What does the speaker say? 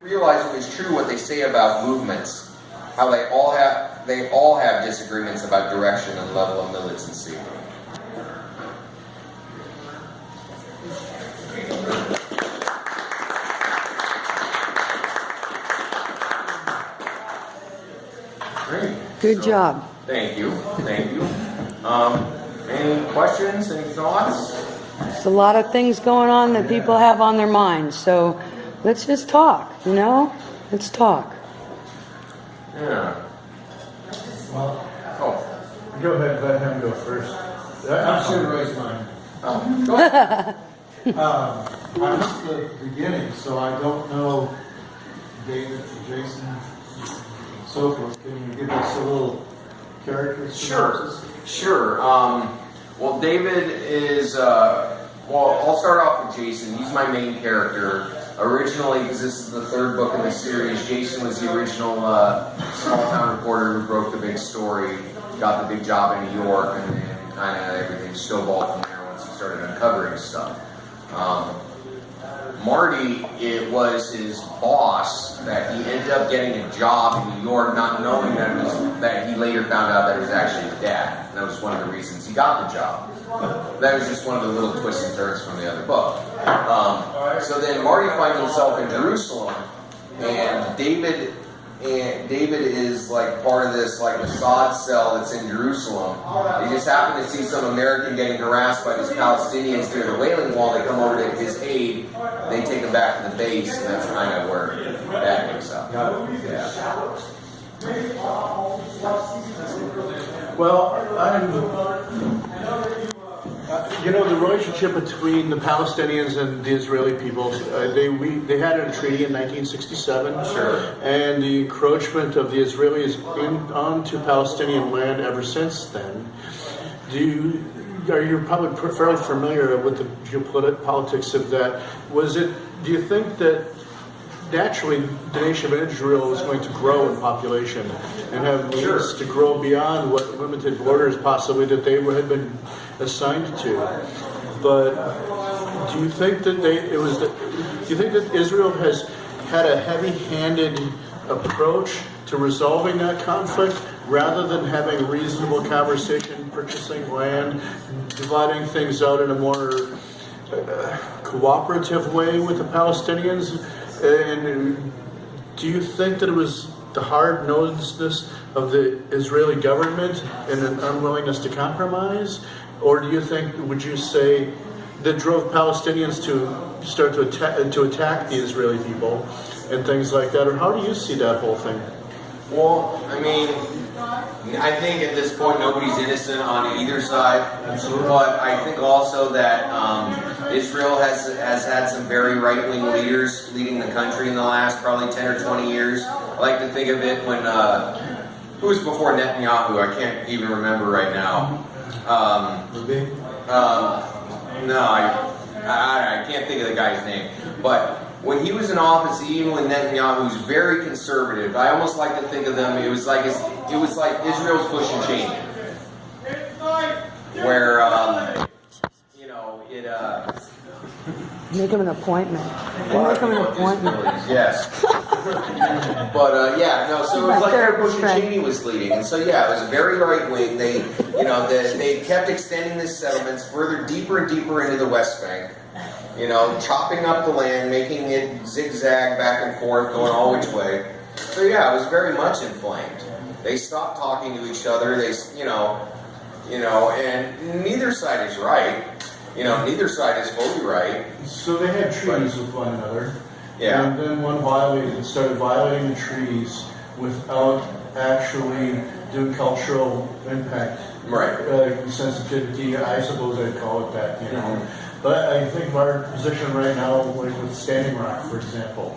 Realize it was true what they say about movements, how they all have disagreements about direction and level of militancy. Great. Good job. Thank you. Thank you. Any questions? Any thoughts? There's a lot of things going on that people have on their minds. So let's just talk, you know? Let's talk. Yeah. Well, Oh. go ahead, let him go first. I'm sure to raise mine. Oh. Go ahead. I missed the beginning, so I don't know David and Jason and so forth. Can you give us a little character synopsis? Sure. Well, David is, well, I'll start off with Jason. He's my main character. Originally, because this is the third book in the series, Jason was the original small-town reporter who broke the big story, got the big job in New York, and then kind of everything snowballed from there once he started uncovering stuff. Marty, it was his boss that he ended up getting a job in New York, not knowing that he later found out that it was actually his dad. And that was one of the reasons he got the job. That was just one of the little twists and turns from the other book. So then Marty finds himself in Jerusalem, and David is like part of this like Mossad cell that's in Jerusalem. They just happen to see some American getting harassed by these Palestinians near the Wailing Wall. They come over to his aid. They take him back to the base, and that's kind of where that picks up. Yeah. Well, you know, the relationship between the Palestinians and the Israeli people, they had a treaty in 1967. Sure. And the encroachment of the Israelis onto Palestinian land ever since then. You're probably fairly familiar with the geopolitics of that. Do you think that naturally the nation of Israel is going to grow in population and have means to grow beyond what limited borders possibly that they had been assigned to? But do you think that do you think that Israel has had a heavy-handed approach to resolving that conflict rather than having a reasonable conversation, purchasing land, dividing things out in a more cooperative way with the Palestinians? And do you think that it was the hard-nosedness of the Israeli government and an unwillingness to compromise? Or would you say, that drove Palestinians to start to attack the Israeli people and things like that? Or how do you see that whole thing? Well, I mean, I think at this point nobody's innocent on either side. Absolutely. But I think also that Israel has had some very right-wing leaders leading the country in the last probably 10 or 20 years. I like to think of it when, who was before Netanyahu? I can't even remember right now. No, I can't think of the guy's name. But when he was in office, even when Netanyahu was very conservative, I almost like to think of them. It was like Israel's Bush and Cheney, where you know it. Make him an appointment. Make him an appointment. Yes. But yeah, no. So it was like where Bush and Cheney was leading, and so yeah, it was very right wing. They kept extending the settlements further, deeper and deeper into the West Bank. You know, chopping up the land, making it zigzag back and forth, going all which way. So yeah, it was very much inflamed. They stopped talking to each other. And neither side is right. Neither side is fully right. So they had treaties with one another. Yeah. And then started violating the treaties without actually doing cultural impact. Right. Sensitivity, I suppose I'd call it that, you know. But I think our position right now, like with Standing Rock, for example,